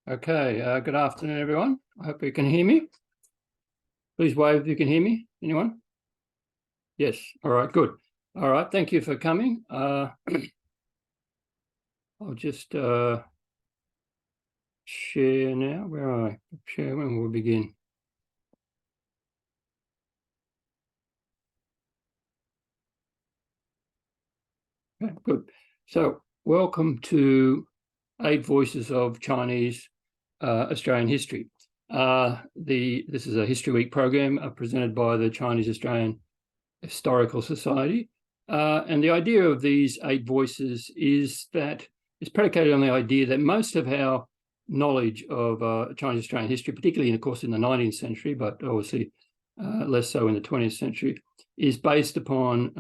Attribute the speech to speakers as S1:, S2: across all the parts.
S1: Okay, good afternoon, everyone. I hope you can hear me. Please wave if you can hear me. Anyone? Yes. All right, good. All right, thank you for coming. I'll just share now. Where are I? Share when we'll begin. Okay, good. So welcome to 8 Voices of Chinese Australian History. This is a History Week program presented by the Chinese Australian Historical Society. And the idea of these 8 voices is that it's predicated on the idea that most of our knowledge of Chinese Australian history, particularly, of course, in the 19th century, but obviously less so in the 20th century, is based upon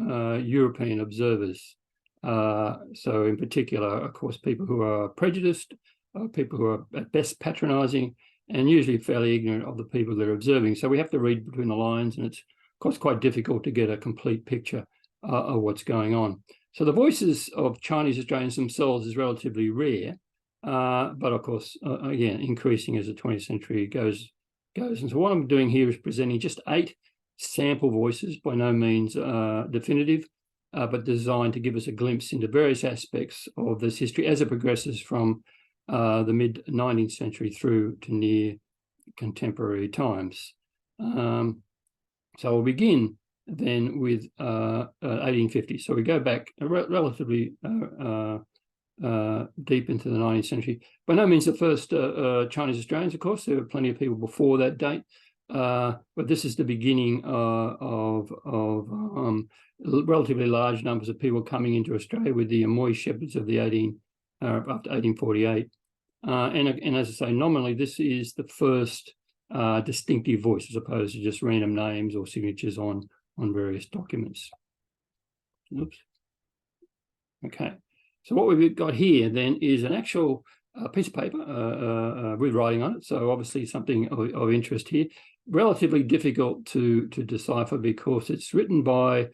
S1: European observers. So in particular, of course, people who are prejudiced, people who are at best patronising, and usually fairly ignorant of the people they're observing. So we have to read between the lines, and it's of course quite difficult to get a complete picture of what's going on. So the voices of Chinese Australians themselves is relatively rare, but of course, again, increasing as the 20th century goes. And so what I'm doing here is presenting just 8 sample voices, by no means definitive, but designed to give us a glimpse into various aspects of this history as it progresses from the mid-19th century through to near contemporary times. So we'll begin then with 1850. So we go back relatively deep into the 19th century. By no means the first Chinese Australians, of course. There were plenty of people before that date. But this is the beginning of relatively large numbers of people coming into Australia with the Amoy shepherds of the after 1848. And as I say, nominally, this is the first distinctive voice as opposed to just random names or signatures on various documents. Oops. Okay. So what we've got here then is an actual piece of paper with writing on it. So obviously something of interest here. Relatively difficult to decipher because it's written by,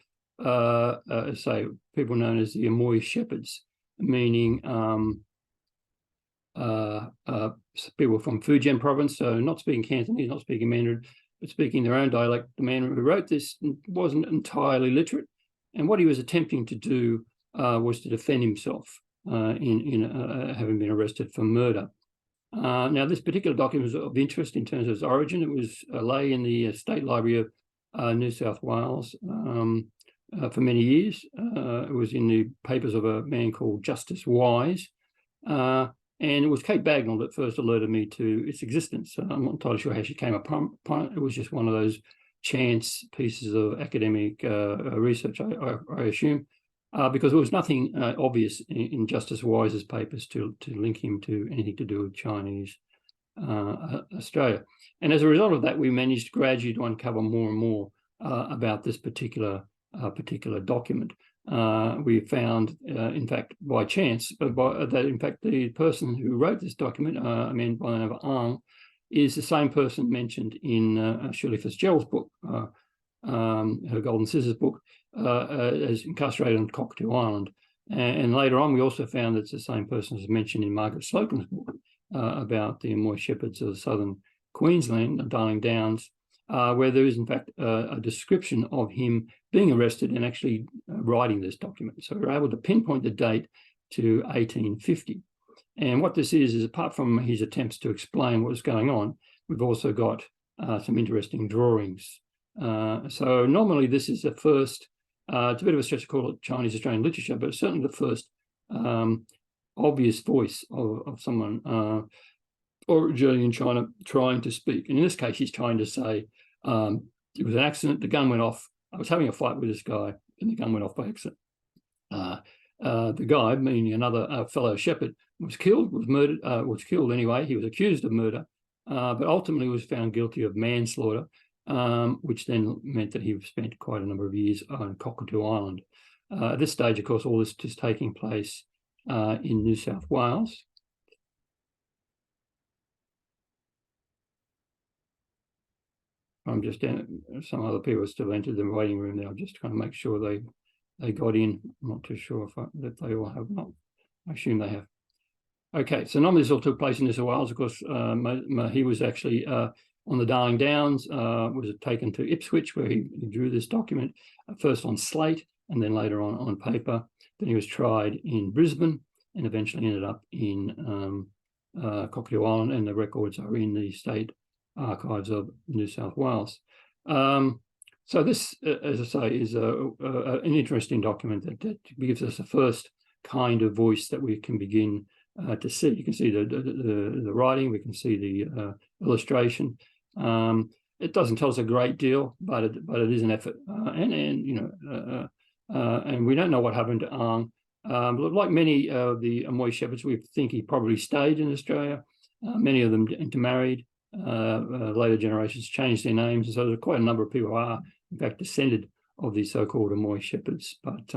S1: say, people known as the Amoy shepherds, meaning people from Fujian province, so not speaking Cantonese, not speaking Mandarin, but speaking their own dialect. The man who wrote this wasn't entirely literate, and what he was attempting to do was to defend himself in having been arrested for murder. Now, this particular document was of interest in terms of its origin. It was lay in the State Library of New South Wales for many years. It was in the papers of a man called Justice Wise. And it was Kate Bagnall that first alerted me to its existence. I'm not entirely sure how she came upon it. It was just one of those chance pieces of academic research, I assume, because there was nothing obvious in Justice Wise's papers to link him to anything to do with Chinese Australia. And as a result of that, we managed gradually to uncover more and more about this particular document. We found, in fact, by chance, that in fact the person who wrote this document, a man by the name of Ang, is the same person mentioned in Shirley Fitzgerald's book, her Golden Scissors book, as incarcerated on Cockatoo Island. And later on, we also found that it's the same person as mentioned in Margaret Slocum's book about the Amoy shepherds of southern Queensland, the Darling Downs, where there is, in fact, a description of him being arrested and actually writing this document. So we're able to pinpoint the date to 1850. And what this is apart from his attempts to explain what was going on, we've also got some interesting drawings. So normally this is the first, it's a bit of a stretch to call it Chinese Australian literature, but it's certainly the first obvious voice of someone originally in China trying to speak. And in this case, he's trying to say, it was an accident, the gun went off, I was having a fight with this guy, and the gun went off by accident. The guy, meaning another fellow shepherd, was killed, was killed anyway. He was accused of murder, but ultimately was found guilty of manslaughter, which then meant that he spent quite a number of years on Cockatoo Island. At this stage, of course, all this is taking place in New South Wales. I'm just some other people are still entered the waiting room now, just to kind of make sure they got in. I'm not too sure if they all have not. I assume they have. Okay, so none of this all took place in New South Wales. Of course, he was actually on the Darling Downs, was taken to Ipswich, where he drew this document, first on slate and then later on paper. Then he was tried in Brisbane and eventually ended up in Cockatoo Island, and the records are in the State Archives of New South Wales. So this, as I say, is an interesting document that gives us a first kind of voice that we can begin to see. You can see the writing, we can see the illustration. It doesn't tell us a great deal, but it is an effort, and we don't know what happened to Ang. Like many of the Amoy shepherds, we think he probably stayed in Australia. Many of them intermarried. Later generations changed their names, and so there's quite a number of people who are, in fact, descended of these so-called Amoy shepherds. But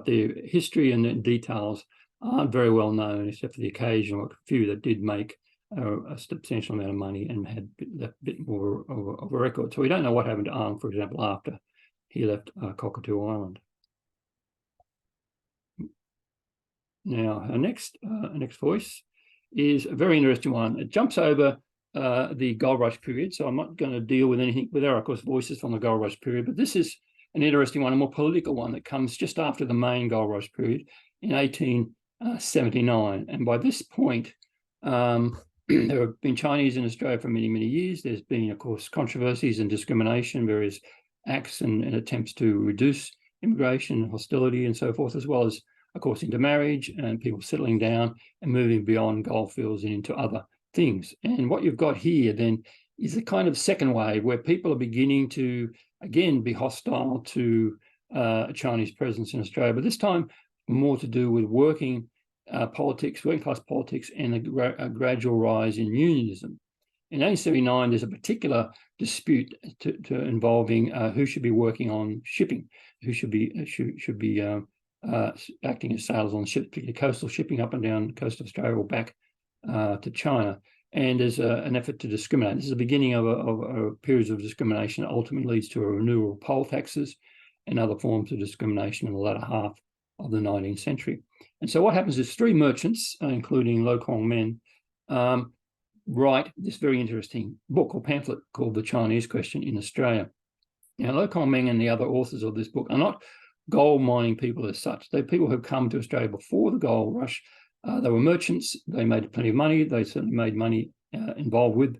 S1: their history and their details aren't very well known, except for the occasional few that did make a substantial amount of money and had a bit more of a record. So we don't know what happened to Ang, for example, after he left Cockatoo Island. Now, our next voice is a very interesting one. It jumps over the Gold Rush period, so I'm not going to deal with anything. But there are, of course, voices from the Gold Rush period, but this is an interesting one, a more political one that comes just after the main Gold Rush period in 1879. And by this point, there have been Chinese in Australia for many, many years. There's been, of course, controversies and discrimination, various acts and attempts to reduce immigration, hostility, and so forth, as well as, of course, intermarriage and people settling down and moving beyond goldfields and into other things. And what you've got here then is a kind of second wave where people are beginning to, again, be hostile to a Chinese presence in Australia, but this time more to do with working politics, working class politics, and a gradual rise in unionism. In 1879, there's a particular dispute involving who should be working on shipping, who should be acting as sailors on ships, particularly coastal shipping up and down the coast of Australia or back to China. And there's an effort to discriminate. This is the beginning of a periods of discrimination that ultimately leads to a renewal of poll taxes and other forms of discrimination in the latter half of the 19th century. And so what happens is three merchants, including Lo Kong Men, write this very interesting book or pamphlet called The Chinese Question in Australia. Now, Lo Kong Men and the other authors of this book are not gold mining people as such. They're people who have come to Australia before the gold rush. They were merchants. They made plenty of money. They certainly made money involved with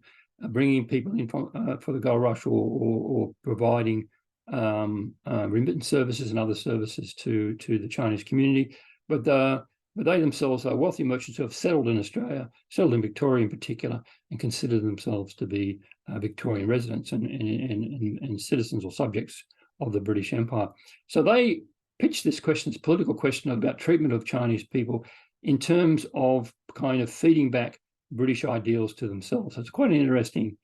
S1: bringing people in for the gold rush or providing remittance services and other services to the Chinese community. But they themselves are wealthy merchants who have settled in Australia, settled in Victoria in particular, and consider themselves to be Victorian residents and citizens or subjects of the British Empire. So they pitched this question, this political question about treatment of Chinese people in terms of kind of feeding back British ideals to themselves. So it's quite an interesting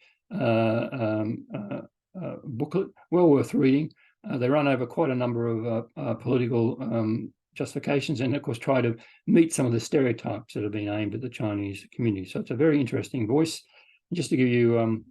S1: booklet, well worth reading. They run over quite a number of political justifications and, of course, try to meet some of the stereotypes that have been aimed at the Chinese community. So it's a very interesting voice. Just to give you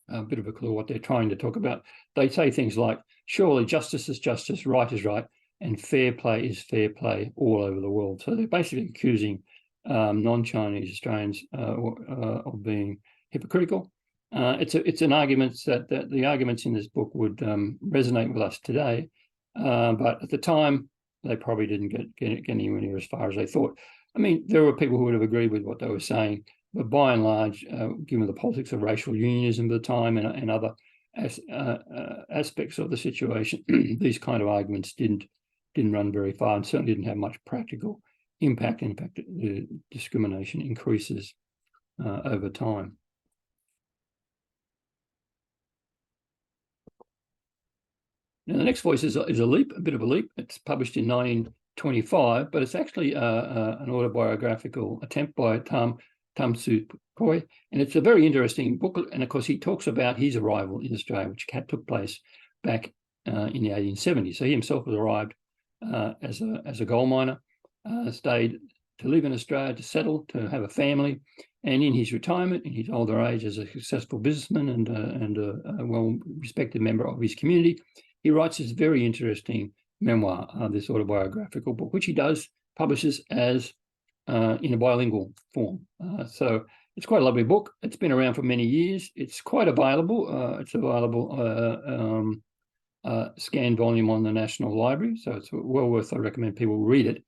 S1: a bit of a clue what they're trying to talk about, they say things like, surely justice is justice, right is right, and fair play is fair play all over the world. So they're basically accusing non-Chinese Australians of being hypocritical. It's an argument that the arguments in this book would resonate with us today, but at the time they probably didn't get anywhere near as far as they thought. I mean, there were people who would have agreed with what they were saying, but by and large, given the politics of racial unionism at the time and other aspects of the situation, these kind of arguments didn't run very far and certainly didn't have much practical impact. In fact, the discrimination increases over time. Now, the next voice is a leap, a bit of a leap. It's published in 1925, but it's actually an autobiographical attempt by Tam Soo Koi, and it's a very interesting booklet. And of course, he talks about his arrival in Australia, which took place back in the 1870s. So he himself was arrived as a gold miner, stayed to live in Australia, to settle, to have a family, and in his retirement, in his older age, as a successful businessman and a well-respected member of his community, he writes this very interesting memoir, this autobiographical book, which he publishes as in a bilingual form. So it's quite a lovely book. It's been around for many years. It's quite available. It's available scanned volume on the National Library. So it's well worth, I recommend people read it.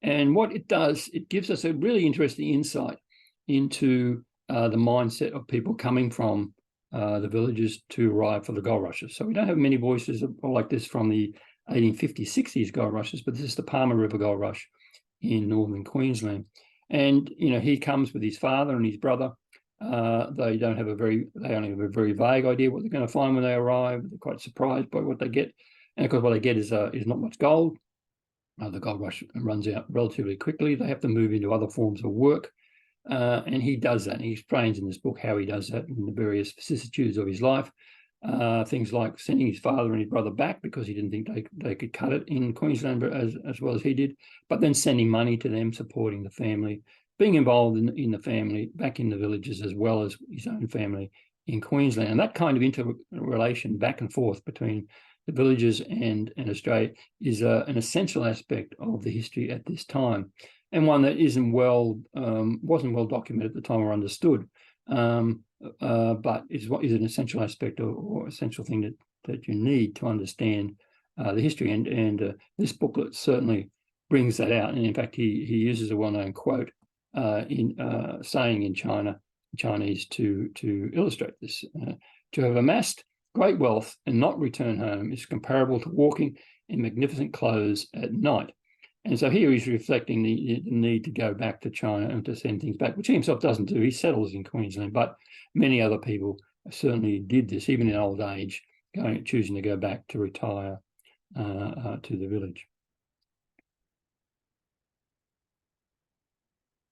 S1: And what it does, it gives us a really interesting insight into the mindset of people coming from the villages to arrive for the gold rushes. So we don't have many voices like this from the 1850s, 60s gold rushes, but this is the Palmer River Gold Rush in northern Queensland. And, you know, he comes with his father and his brother. They only have a very vague idea what they're going to find when they arrive. They're quite surprised by what they get. And of course, what they get is not much gold. The gold rush runs out relatively quickly. They have to move into other forms of work. And he does that. And he explains in this book how he does that in the various vicissitudes of his life. Things like sending his father and his brother back because he didn't think they could cut it in Queensland as well as he did, but then sending money to them, supporting the family, being involved in the family back in the villages as well as his own family in Queensland. And that kind of interrelation back and forth between the villages and Australia is an essential aspect of the history at this time, and one that wasn't well documented at the time or understood. But is an essential aspect or essential thing that you need to understand the history. And this booklet certainly brings that out. And in fact, he uses a well-known quote saying in Chinese to illustrate this. To have amassed great wealth and not return home is comparable to walking in magnificent clothes at night. And so here he's reflecting the need to go back to China and to send things back, which he himself doesn't do. He settles in Queensland, but many other people certainly did this, even in old age, choosing to go back to retire to the village.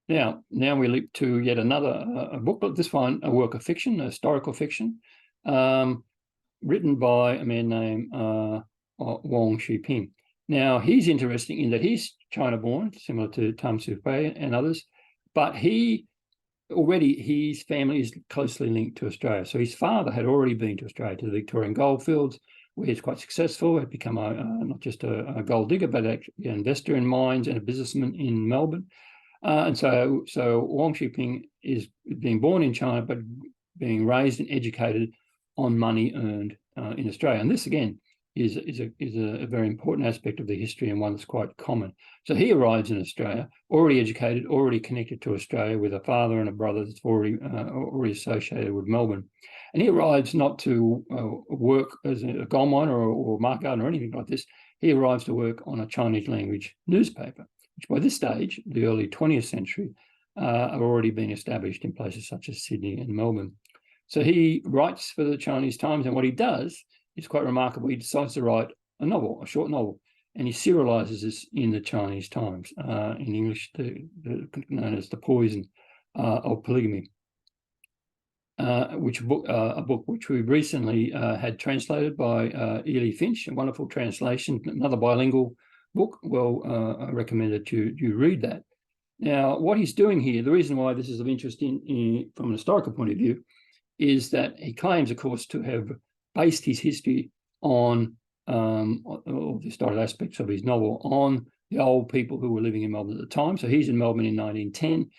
S1: Now we leap to yet another booklet, this one a work of fiction, a historical fiction, written by a man named Wang Shiping. Now, he's interesting in that he's China-born, similar to Tam Sui Fei and others, but his family is closely linked to Australia. So his father had already been to Australia, to the Victorian goldfields, where he's quite successful, had become not just a gold digger, but actually an investor in mines and a businessman in Melbourne. And so Wang Shiping is being born in China, but being raised and educated on money earned in Australia. And this, again, is a very important aspect of the history and one that's quite common. So he arrives in Australia, already educated, already connected to Australia with a father and a brother that's already associated with Melbourne. And he arrives not to work as a gold miner or mark gardener or anything like this. He arrives to work on a Chinese language newspaper, which by this stage, the early 20th century, are already being established in places such as Sydney and Melbourne. So he writes for the Chinese Times, and what he does is quite remarkable. He decides to write a short novel, and he serializes this in the Chinese Times, in English, known as The Poison of Polygamy, a book which we recently had translated by Ely Finch, a wonderful translation, another bilingual book. Well, I recommend that you read that. Now, what he's doing here, the reason why this is of interest from an historical point of view, is that he claims, of course, to have based his history on all the historical aspects of his novel on the old people who were living in Melbourne at the time. So he's in Melbourne in 1910.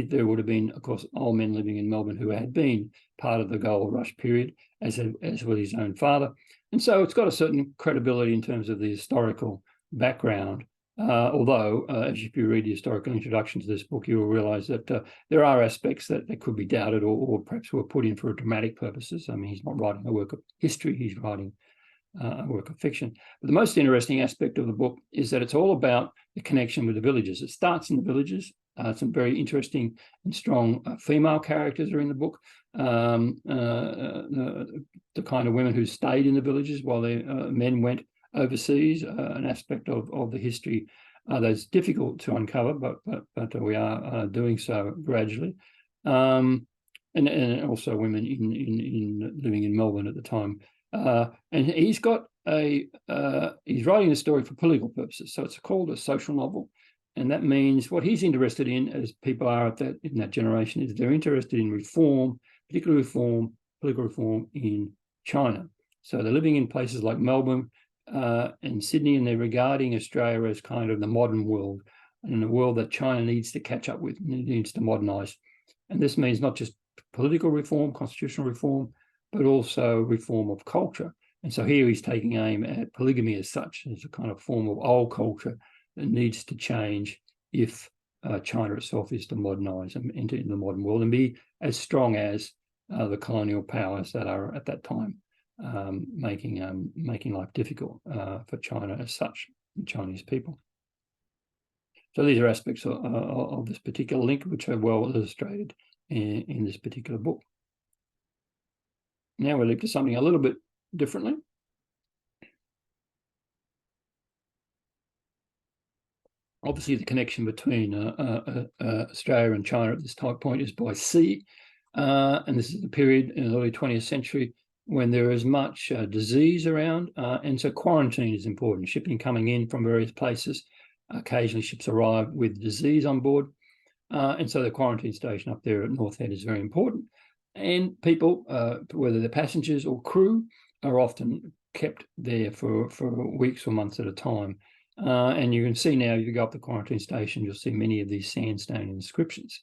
S1: There would have been, of course, old men living in Melbourne who had been part of the gold rush period, as was his own father. And so it's got a certain credibility in terms of the historical background. Although, if you read the historical introduction to this book, you will realise that there are aspects that could be doubted or perhaps were put in for dramatic purposes. I mean, he's not writing a work of history, he's writing a work of fiction. But the most interesting aspect of the book is that it's all about the connection with the villages. It starts in the villages. Some very interesting and strong female characters are in the book. The kind of women who stayed in the villages while their men went overseas, an aspect of the history that's difficult to uncover, but we are doing so gradually, and also women in living in Melbourne at the time. And he's got he's writing a story for political purposes, so it's called a social novel, and that means what he's interested in, as people are in that generation, is they're interested in reform, particularly political reform in China. So they're living in places like Melbourne and Sydney, and they're regarding Australia as kind of the modern world and a world that China needs to catch up with, needs to modernize. And this means not just political reform, constitutional reform, but also reform of culture. And so here he's taking aim at polygamy as such, as a kind of form of old culture that needs to change if China itself is to modernize and enter into the modern world and be as strong as the colonial powers that are at that time, making life difficult for China as such, the Chinese people. So these are aspects of this particular link, which are well illustrated in this particular book. Now we'll leap to something a little bit differently. Obviously, the connection between Australia and China at this point is by sea. And this is the period in the early 20th century when there is much disease around. And so quarantine is important. Shipping coming in from various places. Occasionally ships arrive with disease on board. And so the quarantine station up there at North Head is very important. And people, whether they're passengers or crew, are often kept there for weeks or months at a time. And you can see now, if you go up the quarantine station, you'll see many of these sandstone inscriptions.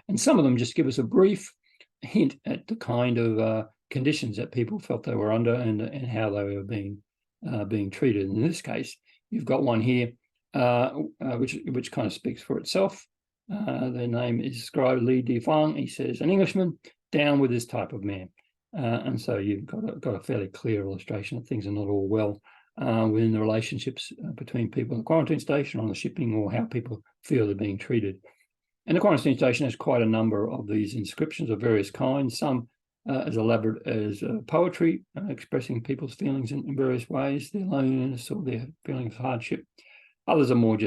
S1: And some of them just give us a brief hint at the kind of conditions that people felt they were under and how they were being treated. In this case, you've got one here which kind of speaks for itself. Their name is Scribe Li Difang. He says, an Englishman, down with this type of man. And so you've got a fairly clear illustration that things are not all well within the relationships between people in the quarantine station, on the shipping, or how people feel they're being treated. And the quarantine station has quite a number of these inscriptions of various kinds, some as elaborate as poetry, expressing people's feelings in various ways, their loneliness or their feeling of hardship. Others are more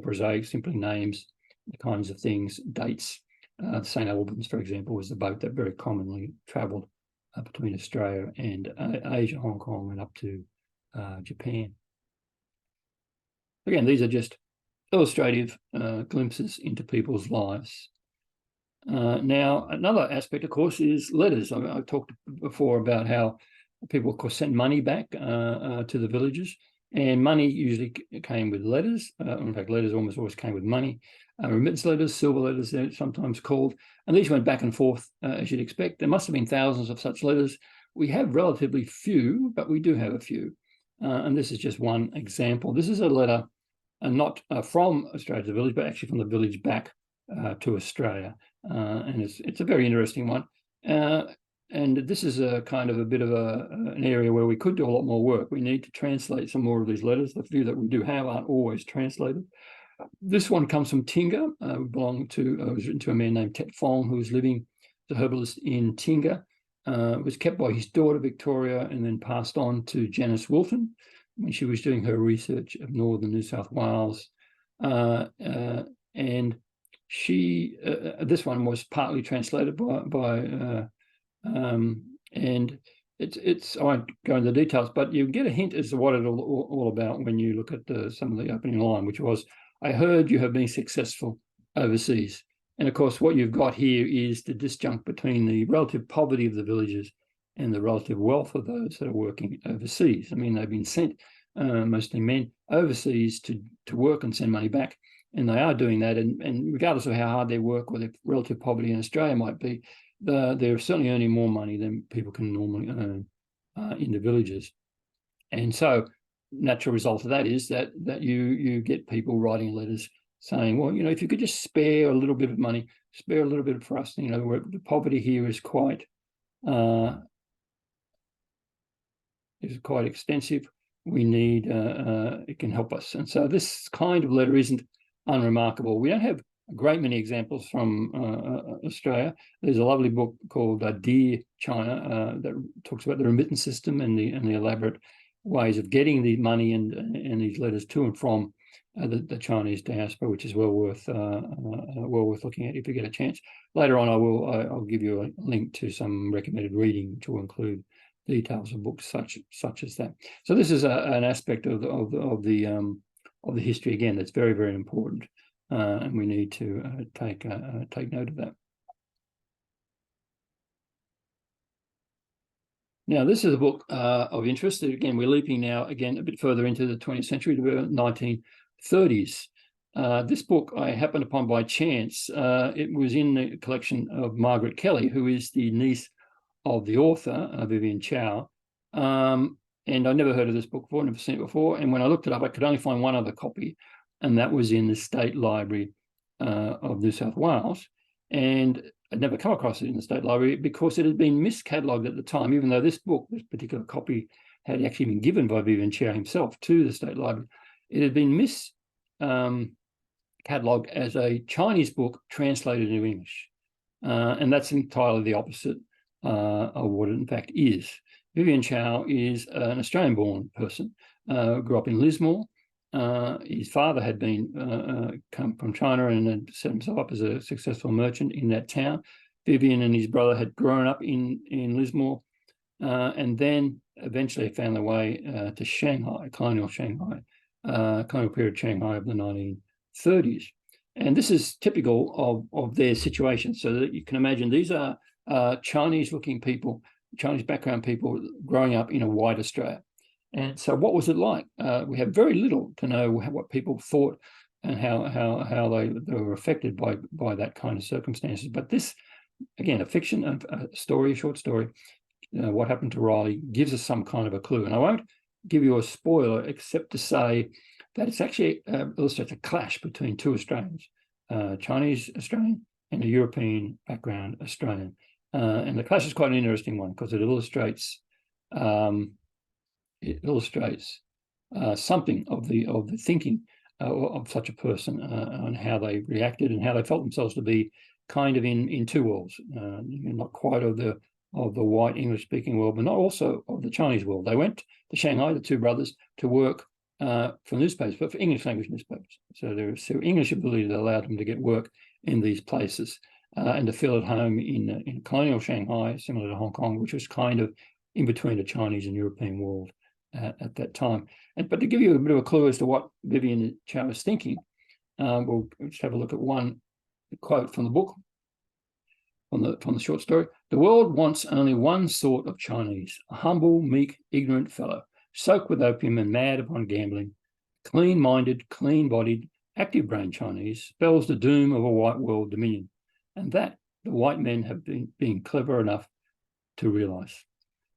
S1: prosaic, simply names, the kinds of things, dates. St. Albans, for example, was the boat that very commonly travelled between Australia and Asia, Hong Kong, and up to Japan. Again, these are just illustrative glimpses into people's lives. Now, another aspect, of course, is letters. I talked before about how people, of course, sent money back to the villages, and money usually came with letters. In fact, letters almost always came with money. Remittance letters, silver letters, they're sometimes called, and these went back and forth, as you'd expect. There must have been thousands of such letters. We have relatively few, but we do have a few. And this is just one example. This is a letter not from Australia to the village, but actually from the village back to Australia. And it's a very interesting one. And this is a kind of a bit of an area where we could do a lot more work. We need to translate some more of these letters. The few that we do have aren't always translated. This one comes from Tingha, was written to a man named Tet Fong, who was living as a herbalist in Tingha. It was kept by his daughter, Victoria, and then passed on to Janice Wilton when she was doing her research of northern New South Wales. And she, this one was partly translated by and I won't go into the details, but you get a hint as to what it's all about when you look at some of the opening line, which was, I heard you have been successful overseas. And of course, what you've got here is the disjunct between the relative poverty of the villages and the relative wealth of those that are working overseas. I mean, they've been sent, mostly men, overseas to work and send money back. And they are doing that. And regardless of how hard they work or their relative poverty in Australia might be, they're certainly earning more money than people can normally earn in the villages. And so natural result of that is that you get people writing letters saying, well, if you could just spare a little bit of money, spare a little bit for us. The poverty here is quite extensive. We need, it can help us. And so this kind of letter isn't unremarkable. We don't have a great many examples from Australia. There's a lovely book called Dear China that talks about the remittance system and the elaborate ways of getting the money and these letters to and from the Chinese diaspora, which is well worth looking at if you get a chance. Later on, I'll give you a link to some recommended reading, which will include details of books such as that. So this is an aspect of the history again that's very, very important, and we need to take note of that. Now, this is a book of interest. Again, we're leaping now again a bit further into the 20th century to the 1930s. This book I happened upon by chance. It was in the collection of Margaret Kelly, who is the niece of the author, Vivian Chow. And I never heard of this book before, never seen it before. And when I looked it up, I could only find one other copy, and that was in the State Library of New South Wales. And I'd never come across it in the State Library because it had been miscatalogued at the time, even though this book, this particular copy, had actually been given by Vivian Chow himself to the State Library. It had been catalogued as a Chinese book translated into English. And that's entirely the opposite of what it in fact is. Vivian Chow is an Australian-born person, grew up in Lismore. His father had been come from China and had set himself up as a successful merchant in that town. Vivian and his brother had grown up in Lismore, and then eventually found their way to Shanghai, colonial period Shanghai of the 1930s. And this is typical of their situation, so that you can imagine these are Chinese-looking people, Chinese background people growing up in a white Australia. And so what was it like? We have very little to know what people thought and how they were affected by that kind of circumstances. But this, again, a fiction, a story, a short story, What Happened to Riley, gives us some kind of a clue. And I won't give you a spoiler except to say that it's actually illustrates a clash between two Australians, Chinese Australian and a European background Australian. And the clash is quite an interesting one because it illustrates something of the thinking of such a person on how they reacted and how they felt themselves to be kind of in two worlds, not quite of the white English-speaking world, but not also of the Chinese world. They went to Shanghai, the two brothers, to work for newspapers, but for English language newspapers. So their English ability that allowed them to get work in these places and to feel at home in colonial Shanghai, similar to Hong Kong, which was kind of in between the Chinese and European world at that time. But to give you a bit of a clue as to what Vivian Chow was thinking, we'll just have a look at one quote from the book, from the short story. The world wants only one sort of Chinese, a humble, meek, ignorant fellow, soaked with opium and mad upon gambling. Clean-minded, clean-bodied, active-brained Chinese spells the doom of a white world dominion, and that the white men have been clever enough to realise.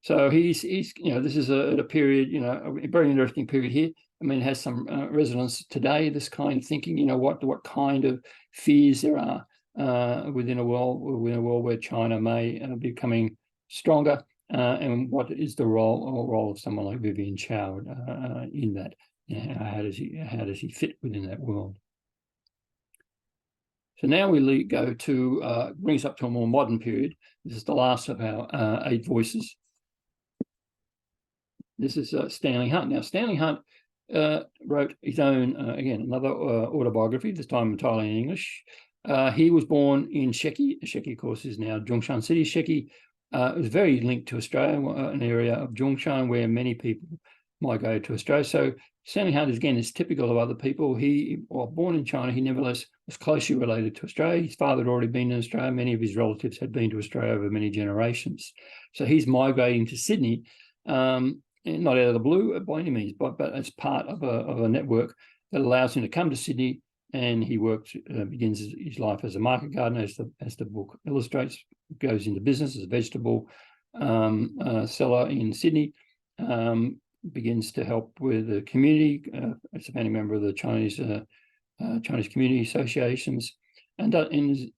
S1: So he's this is a period, a very interesting period here. I mean, it has some resonance today, this kind of thinking, what kind of fears there are within a world where China may be becoming stronger, and what is the role of someone like Vivian Chow in that? How does he fit within that world? So now we go to bring us up to a more modern period. This is the last of our 8 voices. This is Stanley Hunt. Now, Stanley Hunt wrote his own, again, another autobiography, this time entirely in English. He was born in Sheki. Sheki, of course, is now Zhongshan City. Sheki is very linked to Australia, an area of Zhongshan where many people migrate to Australia. So Stanley Hunt, again, is typical of other people. While born in China, he nevertheless was closely related to Australia. His father had already been in Australia. Many of his relatives had been to Australia over many generations. So he's migrating to Sydney, not out of the blue by any means, but as part of a network that allows him to come to Sydney. And he begins his life as a market gardener, as the book illustrates, goes into business as a vegetable seller in Sydney, begins to help with the community as a founding member of the Chinese community associations, and has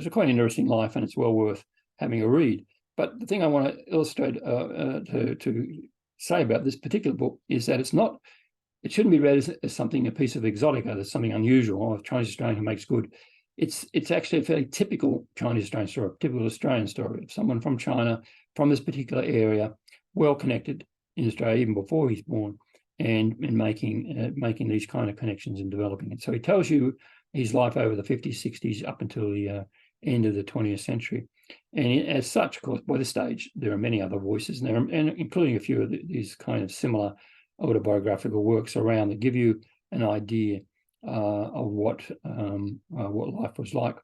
S1: a quite interesting life, and it's well worth having a read. But the thing I want to illustrate to say about this particular book is that it shouldn't be read as something, a piece of exotica, that's something unusual, or a Chinese Australian who makes good. It's actually a fairly typical Chinese Australian story, a typical Australian story of someone from China, from this particular area, well connected in Australia even before he's born, and making these kind of connections and developing it. So he tells you his life over the 50s, 60s, up until the end of the 20th century. And as such, of course, by this stage, there are many other voices, and including a few of these kind of similar autobiographical works around that give you an idea of what life was like.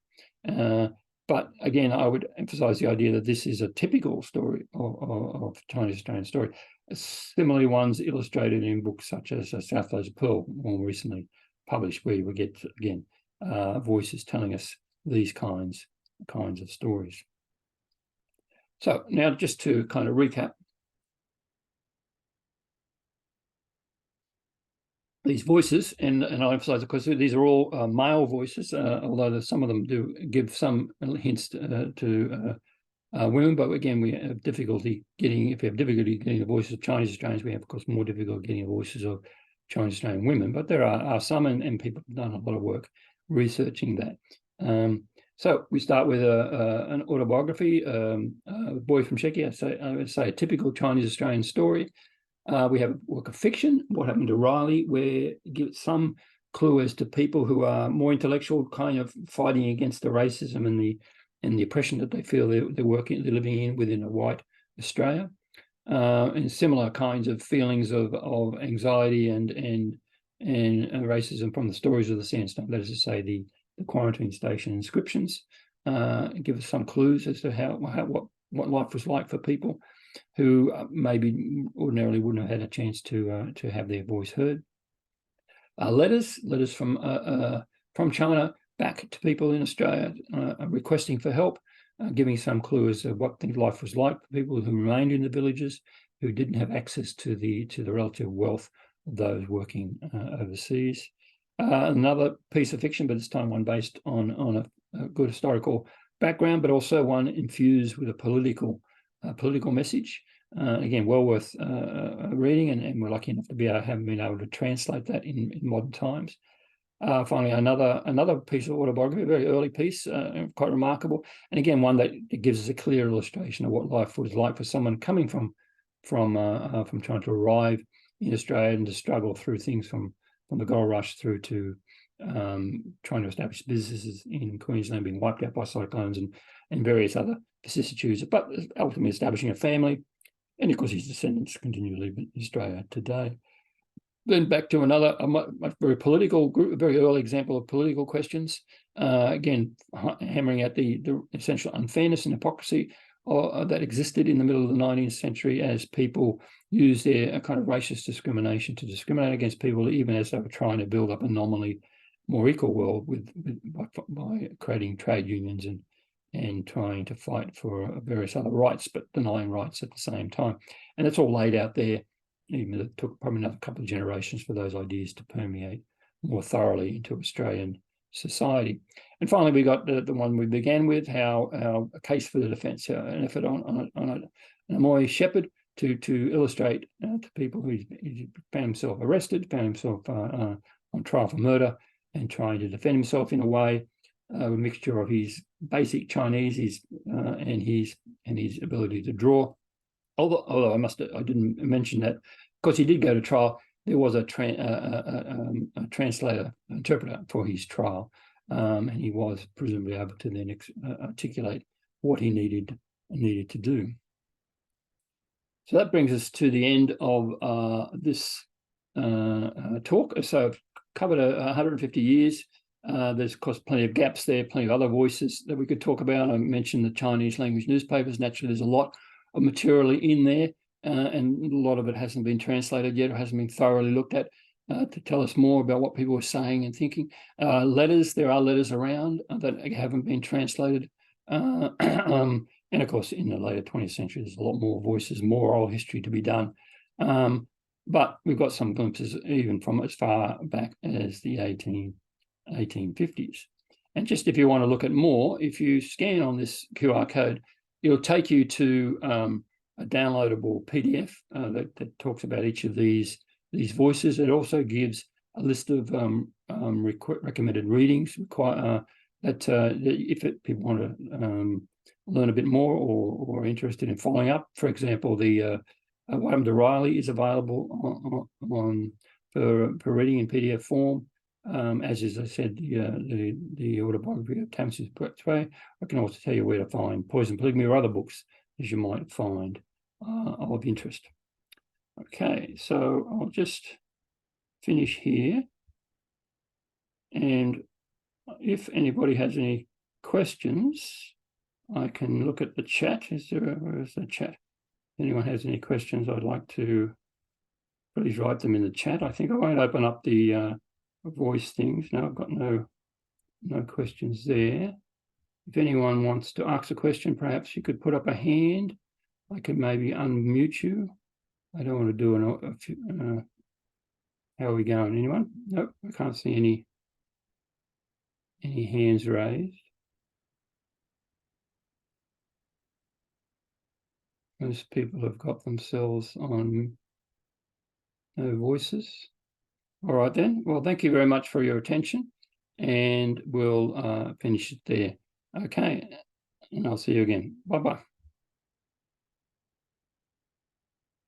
S1: But again, I would emphasize the idea that this is a typical story of Chinese Australian story. similarly ones illustrated in books such as Southwell's Pearl, more recently published, where we get, again, voices telling us these kinds of stories. So now just to kind of recap these voices, and I'll emphasize, of course, these are all male voices, although some of them do give some hints to women, but again, we have difficulty getting, if we have difficulty getting the voices of Chinese Australians, we have, of course, more difficulty getting the voices of Chinese Australian women, but there are some, and people have done a lot of work researching that. So we start with an autobiography, Boy from Czechia, so I would say a typical Chinese Australian story. We have a work of fiction, What Happened to Riley, where it gives some clue as to people who are more intellectual, kind of fighting against the racism and the oppression that they feel they're living in within a white Australia, and similar kinds of feelings of anxiety and racism from the stories of the Sandstone. That is to say, the quarantine station inscriptions give us some clues as to what life was like for people who maybe ordinarily wouldn't have had a chance to have their voice heard. Letters from China back to people in Australia requesting for help, giving some clue as to what life was like for people who remained in the villages, who didn't have access to the relative wealth of those working overseas. Another piece of fiction, but this time one based on a good historical background, but also one infused with a political message. Again, well worth reading, and we're lucky enough to have been able to translate that in modern times. Finally, another piece of autobiography, a very early piece, quite remarkable, and again one that gives us a clear illustration of what life was like for someone coming from trying to arrive in Australia and to struggle through things from the gold rush through to trying to establish businesses in Queensland, being wiped out by cyclones and various other vicissitudes, but ultimately establishing a family, and of course his descendants continue to live in Australia today. Then back to another very political group, a very early example of political questions. Again, hammering at the essential unfairness and hypocrisy that existed in the middle of the 19th century as people used their kind of racist discrimination to discriminate against people, even as they were trying to build up a nominally more equal world by creating trade unions and trying to fight for various other rights, but denying rights at the same time. And it's all laid out there. Even it took probably another couple of generations for those ideas to permeate more thoroughly into Australian society. And finally, we got the one we began with, how a case for the defence, an effort on a Amoy shepherd to illustrate to people who found himself arrested, found himself on trial for murder, and trying to defend himself in a way, a mixture of his basic Chinese and his ability to draw. Although I didn't mention that, because he did go to trial, there was a translator, interpreter for his trial, and he was presumably able to then articulate what he needed to do. So that brings us to the end of this talk. So I've covered 150 years. There's, of course, plenty of gaps there, plenty of other voices that we could talk about. I mentioned the Chinese language newspapers. Naturally, there's a lot of material in there, and a lot of it hasn't been translated yet or hasn't been thoroughly looked at to tell us more about what people were saying and thinking. Letters, there are letters around that haven't been translated. And of course, in the later 20th century, there's a lot more voices, more oral history to be done. But we've got some glimpses even from as far back as the 1850s. And just if you want to look at more, if you scan on this QR code, it'll take you to a downloadable PDF that talks about each of these voices. It also gives a list of recommended readings that if people want to learn a bit more or are interested in following up. For example, the What Happened to Riley is available for reading in PDF form. As I said, the autobiography of Tamsin Way. I can also tell you where to find Poison Polygamy or other books as you might find of interest. Okay, so I'll just finish here. And if anybody has any questions, I can look at the chat. Where is the chat? anyone has any questions, I'd like to please write them in the chat. I think I won't open up the voice things. No, I've got no questions there. If anyone wants to ask a question, perhaps you could put up a hand. I could maybe unmute you. I don't want to do how are we going? Anyone? Nope, I can't see any hands raised. Most people have got themselves on no voices. All right then. Well, thank you very much for your attention, and we'll finish it there. Okay, and I'll see you again. Bye-bye.